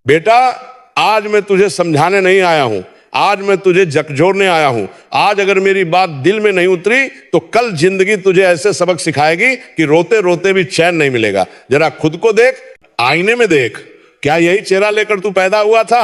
बेटा, आज मैं तुझे समझाने नहीं आया हूं, आज मैं तुझे झकझोरने आया हूं। आज अगर मेरी बात दिल में नहीं उतरी तो कल जिंदगी तुझे ऐसे सबक सिखाएगी कि रोते रोते भी चैन नहीं मिलेगा। जरा खुद को देख, आईने में देख, क्या यही चेहरा लेकर तू पैदा हुआ था?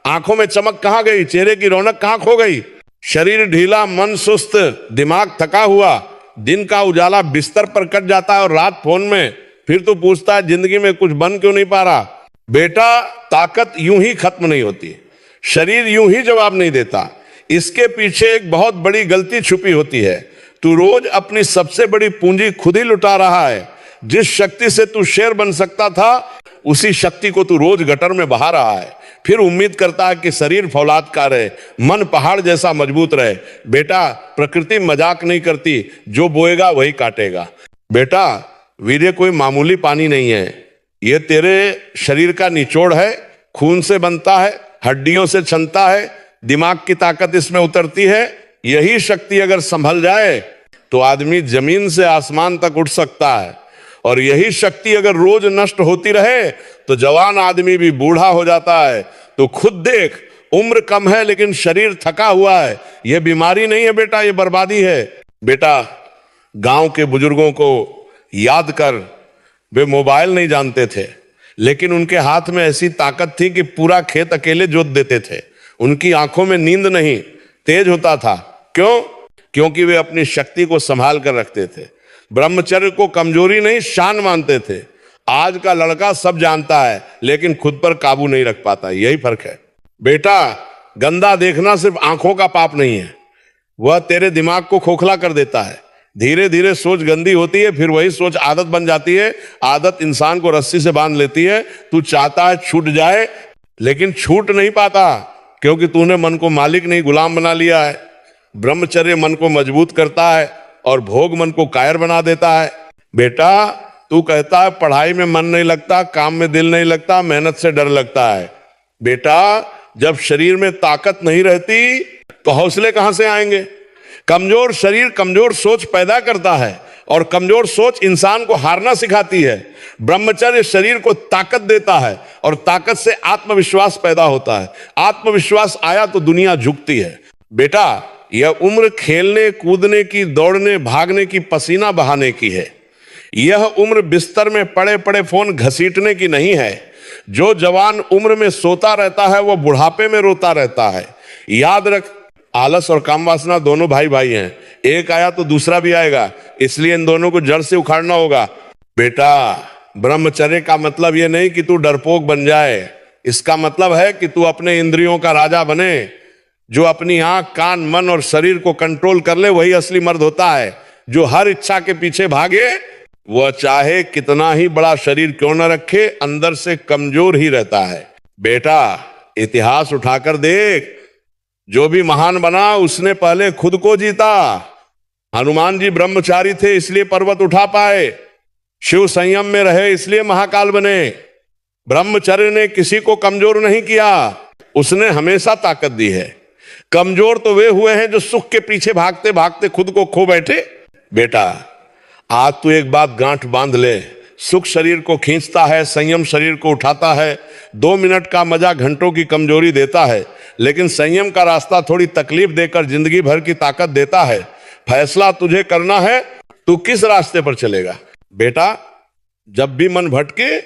आंखों में चमक कहां गई? चेहरे की रौनक कहां खो गई? शरीर ढीला, मन सुस्त, दिमाग थका हुआ, दिन का उजाला बिस्तर पर कट जाता है और रात फोन में। फिर तू पूछता है जिंदगी में कुछ बन क्यों नहीं पा रहा? बेटा, ताकत यूं ही खत्म नहीं होती, शरीर यूं ही जवाब नहीं देता। इसके पीछे एक बहुत बड़ी गलती छुपी होती है। तू रोज अपनी सबसे बड़ी पूंजी खुद ही लुटा रहा है। जिस शक्ति से तू शेर बन सकता था, उसी शक्ति को तू रोज गटर में बहा रहा है। फिर उम्मीद करता है कि शरीर फौलाद का रहे, मन पहाड़ जैसा मजबूत रहे। बेटा, प्रकृति मजाक नहीं करती, जो बोएगा वही काटेगा। बेटा, वीर्य कोई मामूली पानी नहीं है, ये तेरे शरीर का निचोड़ है। खून से बनता है, हड्डियों से छनता है, दिमाग की ताकत इसमें उतरती है। यही शक्ति अगर संभल जाए तो आदमी जमीन से आसमान तक उठ सकता है, और यही शक्ति अगर रोज नष्ट होती रहे तो जवान आदमी भी बूढ़ा हो जाता है। तो खुद देख, उम्र कम है लेकिन शरीर थका हुआ है। यह बीमारी नहीं है बेटा, यह बर्बादी है। बेटा, गांव के बुजुर्गों को याद कर, वे मोबाइल नहीं जानते थे, लेकिन उनके हाथ में ऐसी ताकत थी कि पूरा खेत अकेले जोत देते थे। उनकी आंखों में नींद नहीं, तेज होता था। क्यों? क्योंकि वे अपनी शक्ति को संभाल कर रखते थे। ब्रह्मचर्य को कमजोरी नहीं, शान मानते थे। आज का लड़का सब जानता है लेकिन खुद पर काबू नहीं रख पाता, यही फर्क है। बेटा, गंदा देखना सिर्फ आंखों का पाप नहीं है, वह तेरे दिमाग को खोखला कर देता है। धीरे धीरे सोच गंदी होती है, फिर वही सोच आदत बन जाती है। आदत इंसान को रस्सी से बांध लेती है। तू चाहता है छूट जाए, लेकिन छूट नहीं पाता, क्योंकि तूने मन को मालिक नहीं गुलाम बना लिया है। ब्रह्मचर्य मन को मजबूत करता है और भोग मन को कायर बना देता है। बेटा, तू कहता है पढ़ाई में मन नहीं लगता, काम में दिल नहीं लगता, मेहनत से डर लगता है। बेटा, जब शरीर में ताकत नहीं रहती तो हौसले कहां से आएंगे? कमजोर शरीर कमजोर सोच पैदा करता है, और कमजोर सोच इंसान को हारना सिखाती है। ब्रह्मचर्य शरीर को ताकत देता है, और ताकत से आत्मविश्वास पैदा होता है। आत्मविश्वास आया तो दुनिया झुकती है। बेटा, यह उम्र खेलने कूदने की, दौड़ने भागने की, पसीना बहाने की है। यह उम्र बिस्तर में पड़े पड़े फोन घसीटने की नहीं है। जो जवान उम्र में सोता रहता है वह बुढ़ापे में रोता रहता है। याद रख, आलस और काम वासना दोनों भाई भाई हैं। एक आया तो दूसरा भी आएगा, इसलिए इन दोनों को जड़ से उखाड़ना होगा। बेटा, ब्रह्मचर्य का मतलब यह नहीं कि तू डरपोक बन जाए। इसका मतलब है कि तू अपने इंद्रियों का राजा बने। जो अपनी आंख, कान, मन और शरीर को कंट्रोल कर ले वही असली मर्द होता है। जो हर इच्छा के पीछे भागे वह चाहे कितना ही बड़ा शरीर क्यों न रखे, अंदर से कमजोर ही रहता है। बेटा, इतिहास उठाकर देख, जो भी महान बना उसने पहले खुद को जीता। हनुमान जी ब्रह्मचारी थे इसलिए पर्वत उठा पाए। शिव संयम में रहे इसलिए महाकाल बने। ब्रह्मचर्य ने किसी को कमजोर नहीं किया, उसने हमेशा ताकत दी है। कमजोर तो वे हुए हैं जो सुख के पीछे भागते भागते खुद को खो बैठे। बेटा, आज तू एक बात गांठ बांध ले, सुख शरीर को खींचता है, संयम शरीर को उठाता है। 2 मिनट का मजा घंटों की कमजोरी देता है, लेकिन संयम का रास्ता थोड़ी तकलीफ देकर जिंदगी भर की ताकत देता है। फैसला तुझे करना है, तू किस रास्ते पर चलेगा। बेटा, जब भी मन भटके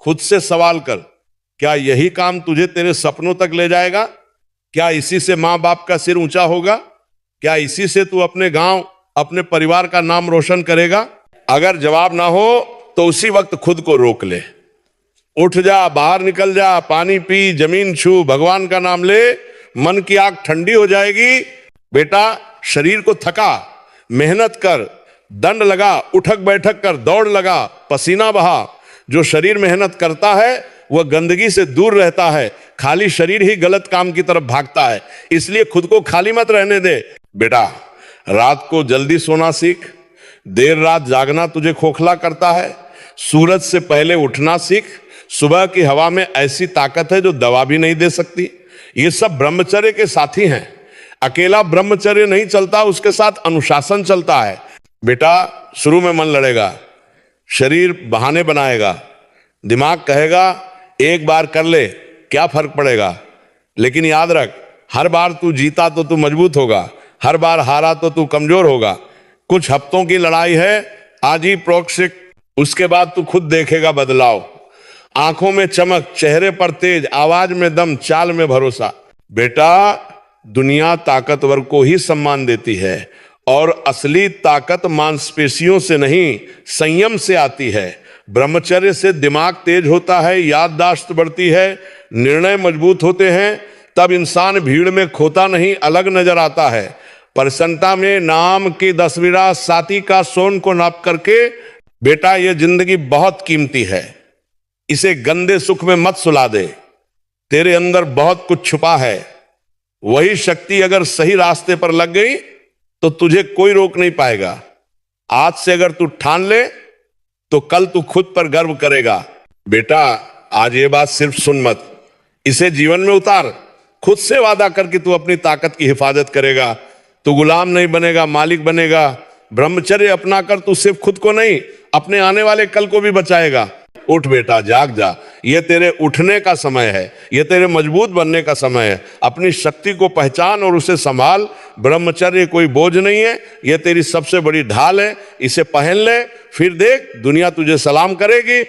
खुद से सवाल कर, क्या यही काम तुझे तेरे सपनों तक ले जाएगा? क्या इसी से माँ बाप का सिर ऊंचा होगा? क्या इसी से तू अपने गांव, अपने परिवार का नाम रोशन करेगा? अगर जवाब ना हो तो उसी वक्त खुद को रोक ले। उठ जा, बाहर निकल जा, पानी पी, जमीन छू, भगवान का नाम ले, मन की आग ठंडी हो जाएगी। बेटा, शरीर को थका, मेहनत कर, दंड लगा, उठक बैठक कर, दौड़ लगा, पसीना बहा। जो शरीर मेहनत करता है वह गंदगी से दूर रहता है। खाली शरीर ही गलत काम की तरफ भागता है, इसलिए खुद को खाली मत रहने दे। बेटा, रात को जल्दी सोना सीख। देर रात जागना तुझे खोखला करता है। सूरज से पहले उठना सीख। सुबह की हवा में ऐसी ताकत है जो दवा भी नहीं दे सकती। ये सब ब्रह्मचर्य के साथी हैं। अकेला ब्रह्मचर्य नहीं चलता, उसके साथ अनुशासन चलता है। बेटा, शुरू में मन लड़ेगा, शरीर बहाने बनाएगा, दिमाग कहेगा एक बार कर ले, क्या फर्क पड़ेगा। लेकिन याद रख, हर बार तू जीता तो तू मजबूत होगा, हर बार हारा तो तू कमजोर होगा। कुछ हफ्तों की लड़ाई है, आज ही प्रोक्षिक, उसके बाद तू खुद देखेगा बदलाव। आंखों में चमक, चेहरे पर तेज, आवाज में दम, चाल में भरोसा। बेटा, दुनिया ताकतवर को ही सम्मान देती है और असली ताकत मांसपेशियों से नहीं, संयम से आती है। ब्रह्मचर्य से दिमाग तेज होता है, याददाश्त बढ़ती है, निर्णय मजबूत होते हैं। तब इंसान भीड़ में खोता नहीं, अलग नजर आता है। प्रसन्नता में नाम की 10 साथी का सोन को नाप करके, बेटा ये जिंदगी बहुत कीमती है, इसे गंदे सुख में मत सुला दे। तेरे अंदर बहुत कुछ छुपा है, वही शक्ति अगर सही रास्ते पर लग गई तो तुझे कोई रोक नहीं पाएगा। आज से अगर तू ठान ले तो कल तू खुद पर गर्व करेगा। बेटा, आज ये बात सिर्फ सुन मत, इसे जीवन में उतार। खुद से वादा करके तू अपनी ताकत की हिफाजत करेगा। तू गुलाम नहीं बनेगा, मालिक बनेगा। ब्रह्मचर्य अपना कर तू सिर्फ खुद को नहीं, अपने आने वाले कल को भी बचाएगा। उठ बेटा, जाग जा, ये तेरे उठने का समय है, ये तेरे मजबूत बनने का समय है। अपनी शक्ति को पहचान और उसे संभाल। ब्रह्मचर्य कोई बोझ नहीं है, ये तेरी सबसे बड़ी ढाल है। इसे पहन ले, फिर देख दुनिया तुझे सलाम करेगी।